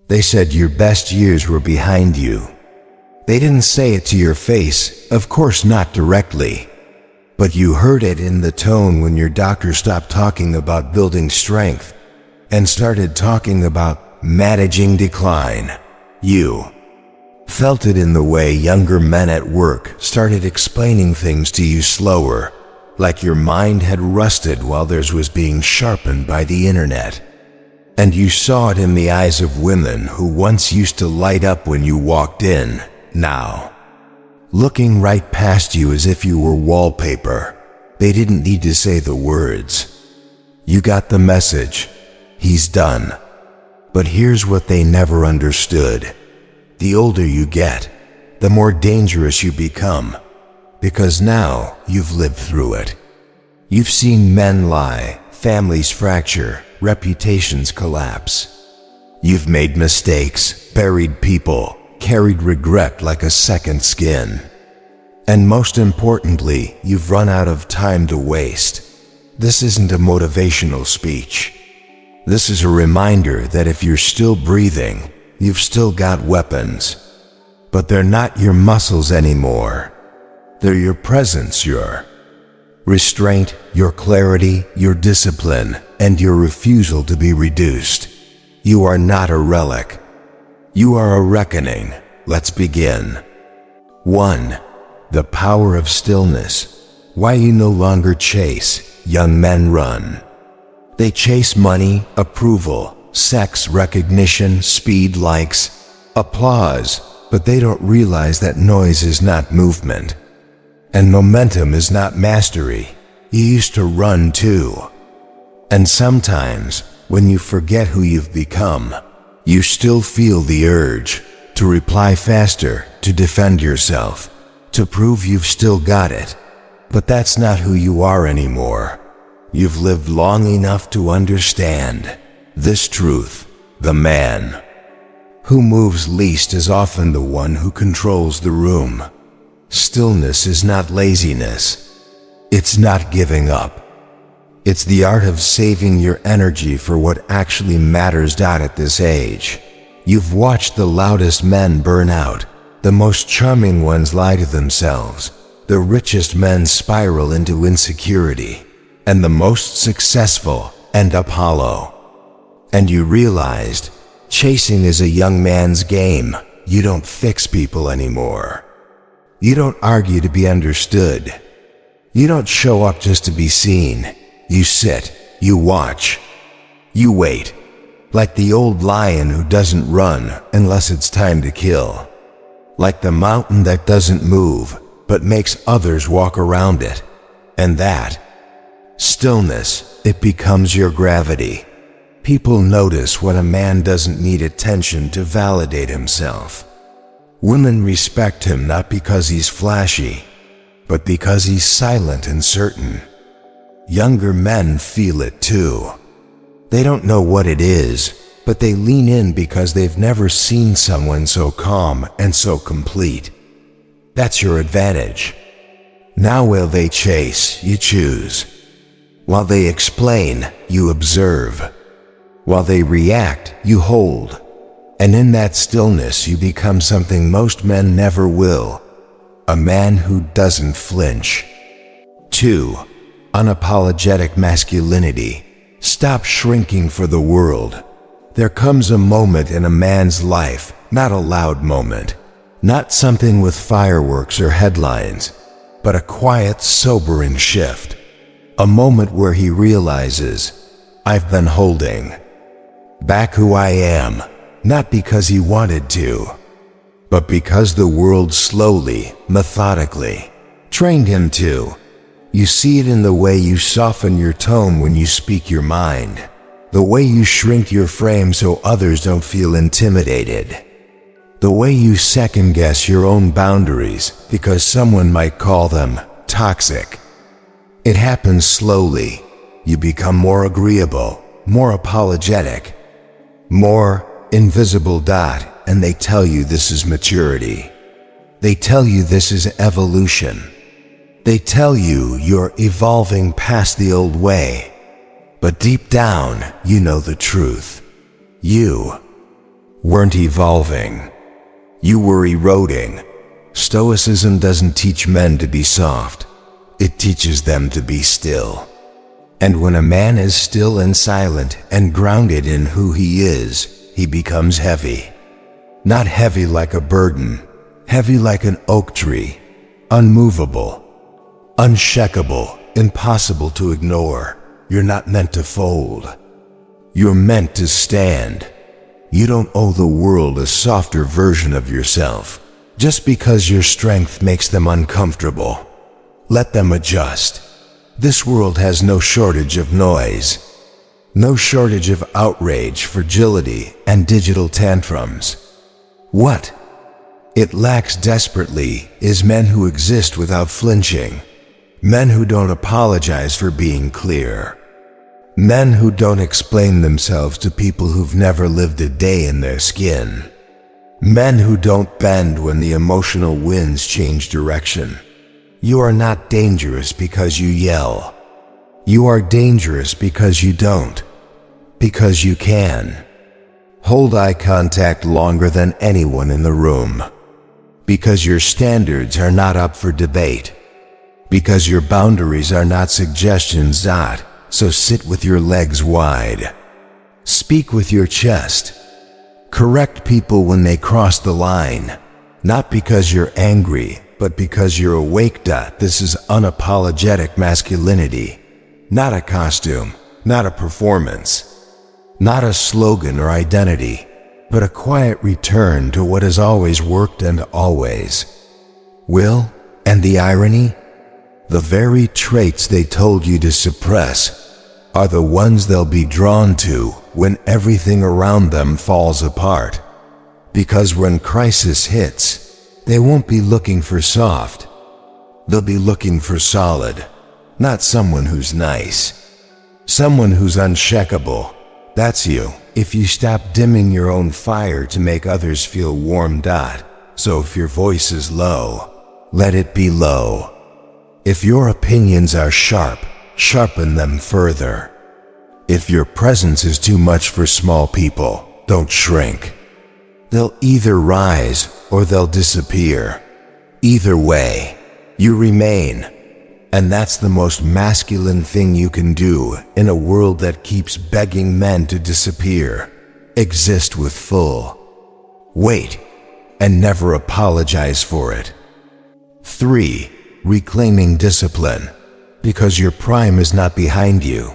They said your best years were behind you. They didn't say it to your face, of course not directly, but you heard it in the tone when your doctor stopped talking about building strength and started talking about managing decline. You felt it in the way younger men at work started explaining things to you slower, like your mind had rusted while theirs was being sharpened by the internet. And you saw it in the eyes of women who once used to light up when you walked in, now looking right past you as if you were wallpaper. They didn't need to say the words. You got the message. He's done. But here's what they never understood. The older you get, the more dangerous you become, because now you've lived through it. You've seen men lie, families fracture, reputations collapse. You've made mistakes, buried people, carried regret like a second skin. And most importantly, you've run out of time to waste. This isn't a motivational speech. This is a reminder that if you're still breathing, you've still got weapons. But they're not your muscles anymore. They're your presence, your restraint, your clarity, your discipline, and your refusal to be reduced. You are not a relic. You are a reckoning. Let's begin. 1. The power of stillness. Why you no longer chase, young men run. They chase money, approval, sex, recognition, speed, likes, applause, but they don't realize that noise is not movement. And momentum is not mastery. You used to run too. And sometimes, when you forget who you've become, you still feel the urge to reply faster, to defend yourself, to prove you've still got it. But that's not who you are anymore. You've lived long enough to understand this truth. The man who moves least is often the one who controls the room. Stillness is not laziness. It's not giving up. It's the art of saving your energy for what actually matters. At this age, you've watched the loudest men burn out, the most charming ones lie to themselves, the richest men spiral into insecurity, and the most successful end up hollow. And you realized, chasing is a young man's game. You don't fix people anymore. You don't argue to be understood. You don't show up just to be seen. You sit, you watch, you wait, like the old lion who doesn't run unless it's time to kill. Like the mountain that doesn't move, but makes others walk around it. And that stillness, it becomes your gravity. People notice when a man doesn't need attention to validate himself. Women respect him not because he's flashy, but because he's silent and certain. Younger men feel it too. They don't know what it is, but they lean in because they've never seen someone so calm and so complete. That's your advantage. Now while they chase, you choose. While they explain, you observe. While they react, you hold. And in that stillness you become something most men never will. A man who doesn't flinch. 2. Unapologetic masculinity. Stop shrinking for the world. There comes a moment in a man's life, not a loud moment, not something with fireworks or headlines, but a quiet, sobering shift. A moment where he realizes, I've been holding back who I am, not because he wanted to, but because the world slowly, methodically, trained him to. You see it in the way you soften your tone when you speak your mind, the way you shrink your frame so others don't feel intimidated, the way you second-guess your own boundaries because someone might call them toxic. It happens slowly. You become more agreeable, more apologetic, more invisible. And they tell you this is maturity. They tell you this is evolution. They tell you you're evolving past the old way. But deep down, you know the truth. You weren't evolving. You were eroding. Stoicism doesn't teach men to be soft. It teaches them to be still. And when a man is still and silent and grounded in who he is, he becomes heavy. Not heavy like a burden, heavy like an oak tree, unmovable, unshakable, impossible to ignore. You're not meant to fold. You're meant to stand. You don't owe the world a softer version of yourself. Just because your strength makes them uncomfortable, let them adjust. This world has no shortage of noise, no shortage of outrage, fragility, and digital tantrums. What it lacks desperately is men who exist without flinching, men who don't apologize for being clear, men who don't explain themselves to people who've never lived a day in their skin, men who don't bend when the emotional winds change direction. You are not dangerous because you yell. You are dangerous because you don't, because you can. Hold eye contact longer than anyone in the room, because your standards are not up for debate, because your boundaries are not suggestions. So sit with your legs wide. Speak with your chest. Correct people when they cross the line, not because you're angry, but because you're awake. This is unapologetic masculinity, not a costume, not a performance, not a slogan or identity, but a quiet return to what has always worked and always will. And the irony? The very traits they told you to suppress are the ones they'll be drawn to when everything around them falls apart. Because when crisis hits, they won't be looking for soft. They'll be looking for solid, not someone who's nice, someone who's unshakable. That's you. If you stop dimming your own fire to make others feel warm. So if your voice is low, let it be low. If your opinions are sharp, sharpen them further. If your presence is too much for small people, don't shrink. They'll either rise or they'll disappear. Either way, you remain. And that's the most masculine thing you can do in a world that keeps begging men to disappear. Exist with full weight and never apologize for it. 3. Reclaiming discipline. Because your prime is not behind you.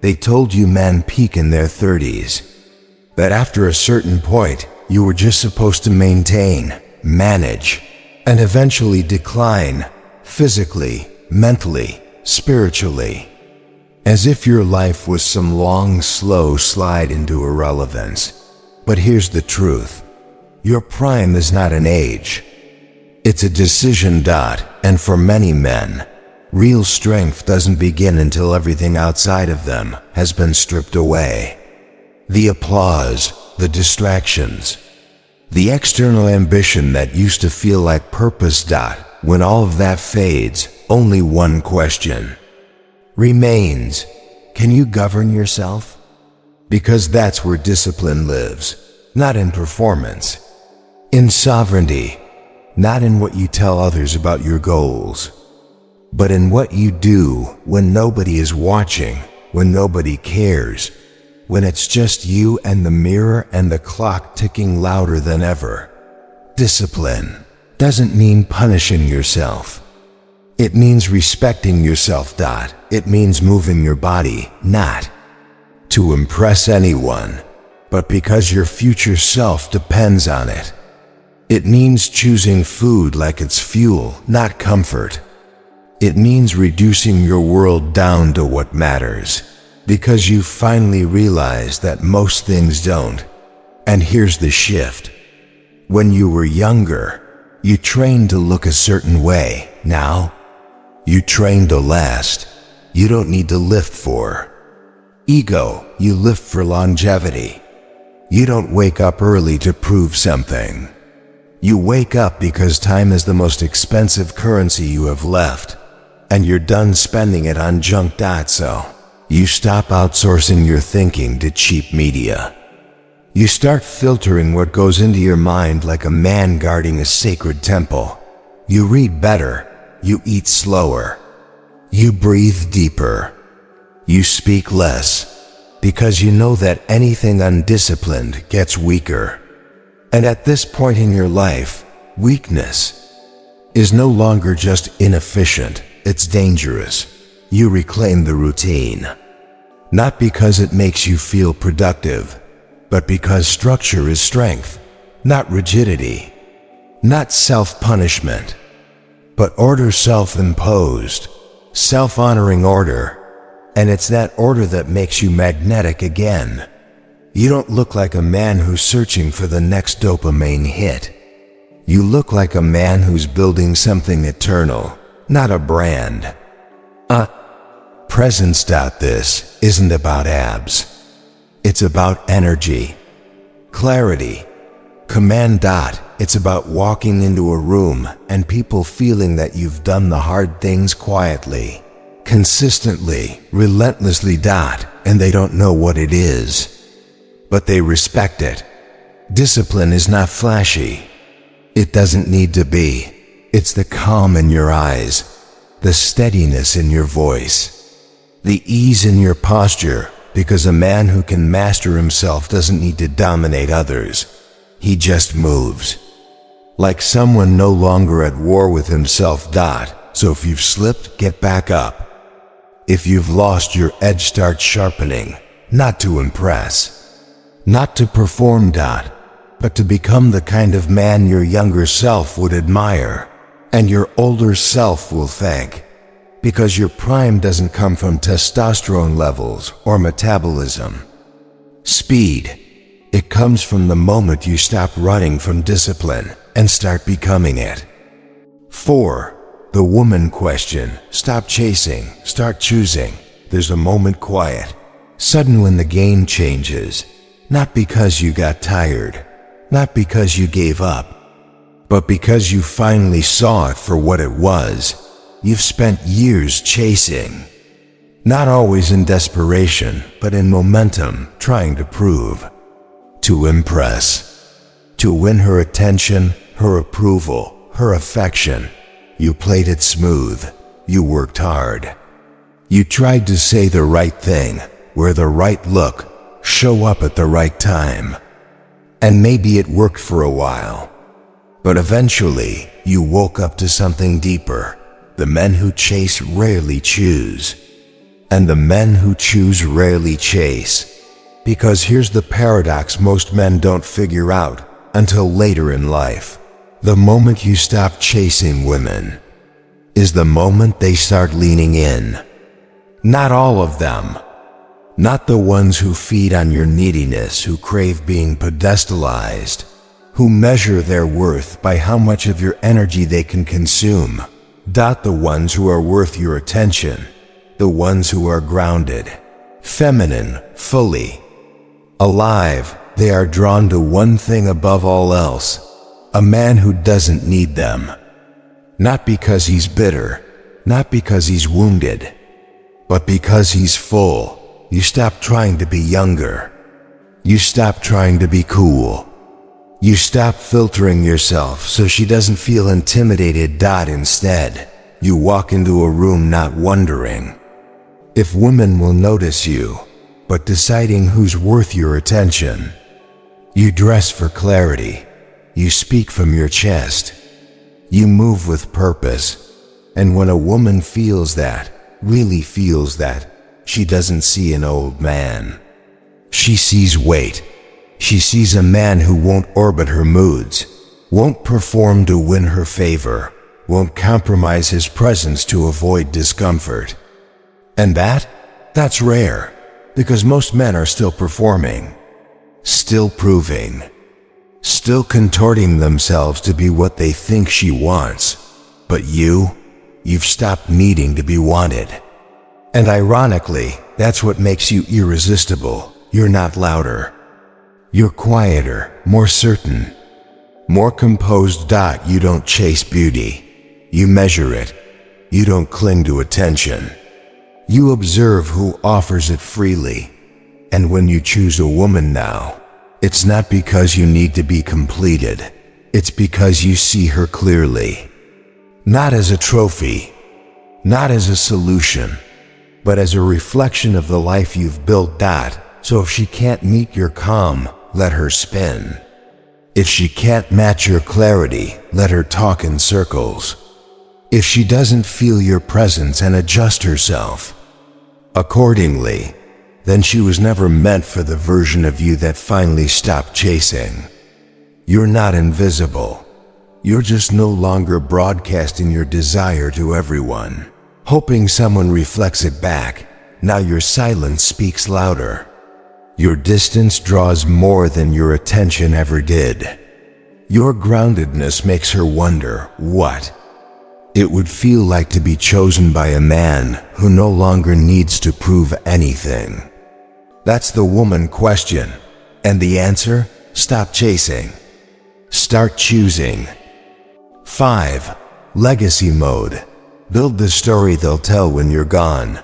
They told you men peak in their 30s. That after a certain point, you were just supposed to maintain, manage, and eventually decline, physically, mentally, spiritually. As if your life was some long, slow slide into irrelevance. But here's the truth. Your prime is not an age. It's a decision. And for many men, real strength doesn't begin until everything outside of them has been stripped away. The applause, the distractions, the external ambition that used to feel like purpose. When all of that fades, only one question remains. Can you govern yourself? Because that's where discipline lives, not in performance, in sovereignty, not in what you tell others about your goals, but in what you do when nobody is watching, when nobody cares, when it's just you and the mirror and the clock ticking louder than ever. Discipline doesn't mean punishing yourself. It means respecting yourself. It means moving your body, not to impress anyone, but because your future self depends on it. It means choosing food like it's fuel, not comfort. It means reducing your world down to what matters, because you finally realize that most things don't. And here's the shift. When you were younger, you trained to look a certain way. Now, you train to last. You don't need to lift for ego, you lift for longevity. You don't wake up early to prove something. You wake up because time is the most expensive currency you have left, and you're done spending it on junk. So you stop outsourcing your thinking to cheap media. You start filtering what goes into your mind like a man guarding a sacred temple. You read better. You eat slower. You breathe deeper. You speak less, because you know that anything undisciplined gets weaker. And at this point in your life, weakness is no longer just inefficient, it's dangerous. You reclaim the routine, not because it makes you feel productive, but because structure is strength, not rigidity, not self-punishment, but order self-imposed, self-honoring order. And it's that order that makes you magnetic again. You don't look like a man who's searching for the next dopamine hit. You look like a man who's building something eternal, not a brand. Presence. This isn't about abs. It's about energy, clarity, command. It's about walking into a room and people feeling that you've done the hard things quietly, consistently, relentlessly. And they don't know what it is, but they respect it. Discipline is not flashy. It doesn't need to be. It's the calm in your eyes, the steadiness in your voice, the ease in your posture, because a man who can master himself doesn't need to dominate others. He just moves. Like someone no longer at war with himself. So if you've slipped, get back up. If you've lost your edge, start sharpening, not to impress, not to perform. But to become the kind of man your younger self would admire, and your older self will thank. Because your prime doesn't come from testosterone levels or metabolism. Speed. It comes from the moment you stop running from discipline and start becoming it. 4. The woman question. Stop chasing, start choosing. There's a moment quiet, sudden, when the game changes. Not because you got tired, not because you gave up, but because you finally saw it for what it was. You've spent years chasing, not always in desperation, but in momentum, trying to prove, to impress, to win her attention, her approval, her affection. You played it smooth. You worked hard. You tried to say the right thing, wear the right look, show up at the right time. And maybe it worked for a while. But eventually, you woke up to something deeper. The men who chase rarely choose. And the men who choose rarely chase. Because here's the paradox most men don't figure out until later in life. The moment you stop chasing women is the moment they start leaning in. Not all of them. Not the ones who feed on your neediness, who crave being pedestalized, who measure their worth by how much of your energy they can consume. The ones who are worth your attention. The ones who are grounded, feminine, fully alive. They are drawn to one thing above all else. A man who doesn't need them. Not because he's bitter, not because he's wounded, but because he's full. You stop trying to be younger. You stop trying to be cool. You stop filtering yourself so she doesn't feel intimidated. Instead, you walk into a room not wondering if women will notice you, but deciding who's worth your attention. You dress for clarity. You speak from your chest. You move with purpose. And when a woman feels that, really feels that, she doesn't see an old man. She sees weight. She sees a man who won't orbit her moods, won't perform to win her favor, won't compromise his presence to avoid discomfort. And that's rare, because most men are still performing, still proving, still contorting themselves to be what they think she wants. But you've stopped needing to be wanted. And ironically, that's what makes you irresistible. You're not louder. You're quieter, more certain, more composed. You don't chase beauty. You measure it. You don't cling to attention. You observe who offers it freely. And when you choose a woman now, It's not because you need to be completed. It's because you see her clearly. Not as a trophy, not as a solution, but as a reflection of the life you've built. So if she can't meet your calm, let her spin. If she can't match your clarity, let her talk in circles. If she doesn't feel your presence and adjust herself accordingly, then she was never meant for the version of you that finally stopped chasing. You're not invisible. You're just no longer broadcasting your desire to everyone, hoping someone reflects it back. Now your silence speaks louder. Your distance draws more than your attention ever did. Your groundedness makes her wonder what it would feel like to be chosen by a man who no longer needs to prove anything. That's the woman question. And the answer? Stop chasing. Start choosing. 5. Legacy mode. Build the story they'll tell when you're gone.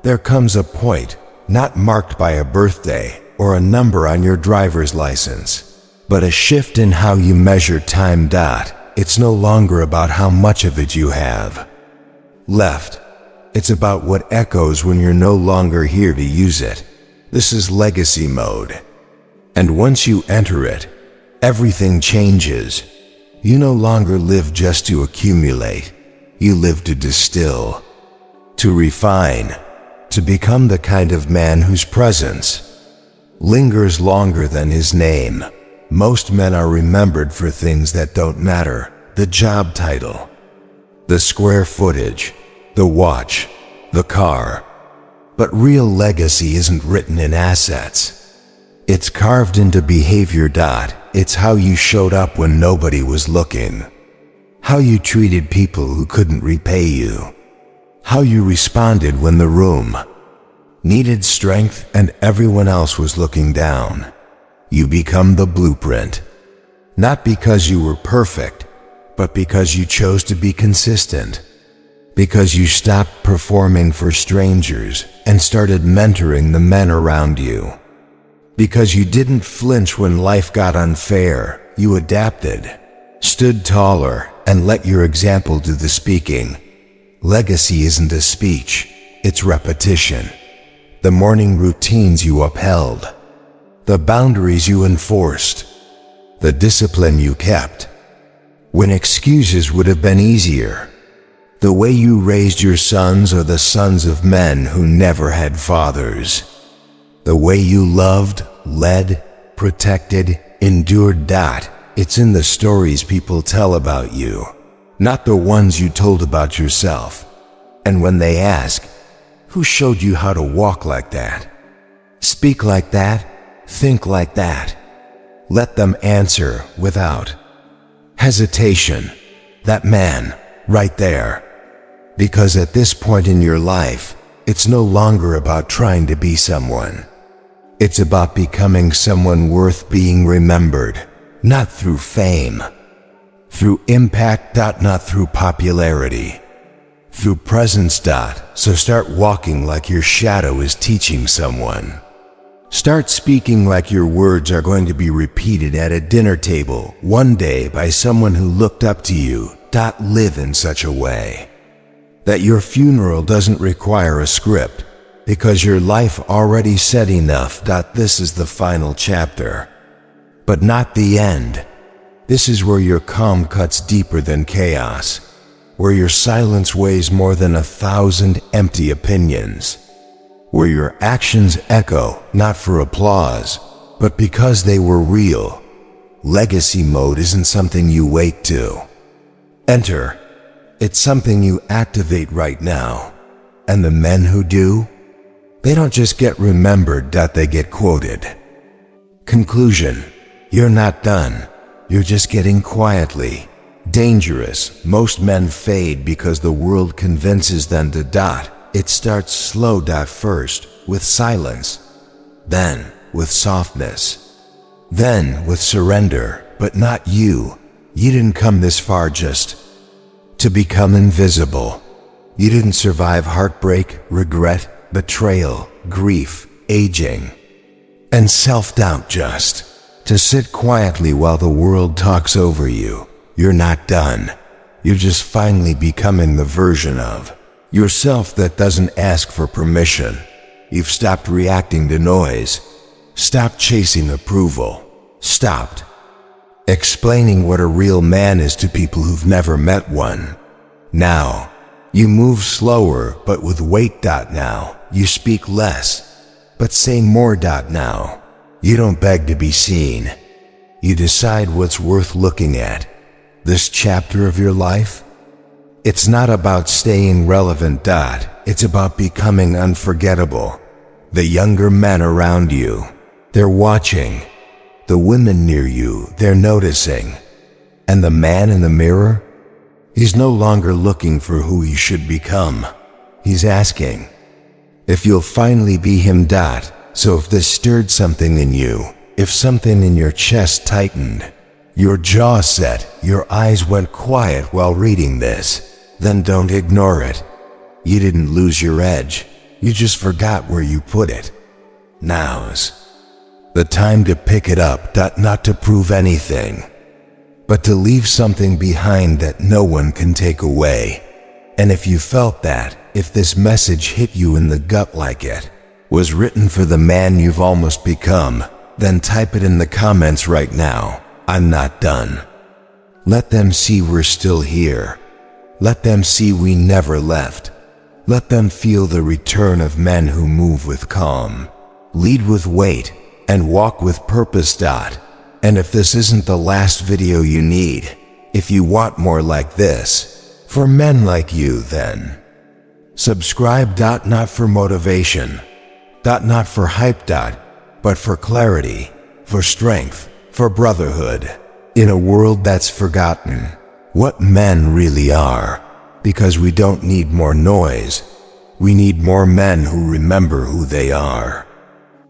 There comes a point, not marked by a birthday or a number on your driver's license, but a shift in how you measure time. It's no longer about how much of it you have left. It's about what echoes when you're no longer here to use it. This is legacy mode. And once you enter it, everything changes. You no longer live just to accumulate. You live to distill, to refine, to become the kind of man whose presence lingers longer than his name. Most men are remembered for things that don't matter: the job title, the square footage, the watch, the car. But real legacy isn't written in assets. It's carved into behavior. It's how you showed up when nobody was looking, how you treated people who couldn't repay you, how you responded when the room needed strength and everyone else was looking down. You become the blueprint, not because you were perfect, but because you chose to be consistent, because you stopped performing for strangers and started mentoring the men around you, because you didn't flinch when life got unfair. You adapted, stood taller, and let your example do the speaking. Legacy isn't a speech, it's repetition. The morning routines you upheld, the boundaries you enforced, the discipline you kept when excuses would have been easier, the way you raised your sons or the sons of men who never had fathers, the way you loved, led, protected, endured. It's in the stories people tell about you, not the ones you told about yourself. And when they ask, who showed you how to walk like that, speak like that, think like that, let them answer without hesitation, that man, right there. Because at this point in your life, it's no longer about trying to be someone. It's about becoming someone worth being remembered, not through fame, through impact. Not through popularity, through presence. So start walking like your shadow is teaching someone. Start speaking like your words are going to be repeated at a dinner table one day by someone who looked up to you. Live in such a way that your funeral doesn't require a script, because your life already said enough. This is the final chapter, but not the end. This is where your calm cuts deeper than chaos, where your silence weighs more than 1,000 empty opinions, where your actions echo, not for applause, but because they were real. Legacy mode isn't something you wait to enter. It's something you activate right now. And the men who do, they don't just get remembered, they get quoted. Conclusion: you're not done. You're just getting quietly dangerous. Most men fade because the world convinces them to. It starts slow. First with silence, then with softness, then with surrender. But not you. You didn't come this far just to become invisible. You didn't survive heartbreak, regret, betrayal, grief, aging, and self-doubt just to sit quietly while the world talks over you. You're not done. You're just finally becoming the version of yourself that doesn't ask for permission. You've stopped reacting to noise, stopped chasing approval, stopped explaining what a real man is to people who've never met one. Now, you move slower but with weight. Now, you speak less, but say more. Now, you don't beg to be seen. You decide what's worth looking at. This chapter of your life? It's not about staying relevant. It's about becoming unforgettable. The younger men around you, they're watching. The women near you, they're noticing. And the man in the mirror? He's no longer looking for who he should become. He's asking if you'll finally be him. So if this stirred something in you, if something in your chest tightened, your jaw set, your eyes went quiet while reading this, then don't ignore it. You didn't lose your edge. You just forgot where you put it. Now's the time to pick it up. Not to prove anything, but to leave something behind that no one can take away. And if you felt that, if this message hit you in the gut like it was written for the man you've almost become, then type it in the comments right now. I'm not done. Let them see we're still here. Let them see we never left. Let them feel the return of men who move with calm, lead with weight, and walk with purpose. And if this isn't the last video you need, if you want more like this, for men like you, then subscribe. Not for motivation, not for hype, but for clarity, for strength, for brotherhood, in a world that's forgotten what men really are. Because we don't need more noise, we need more men who remember who they are.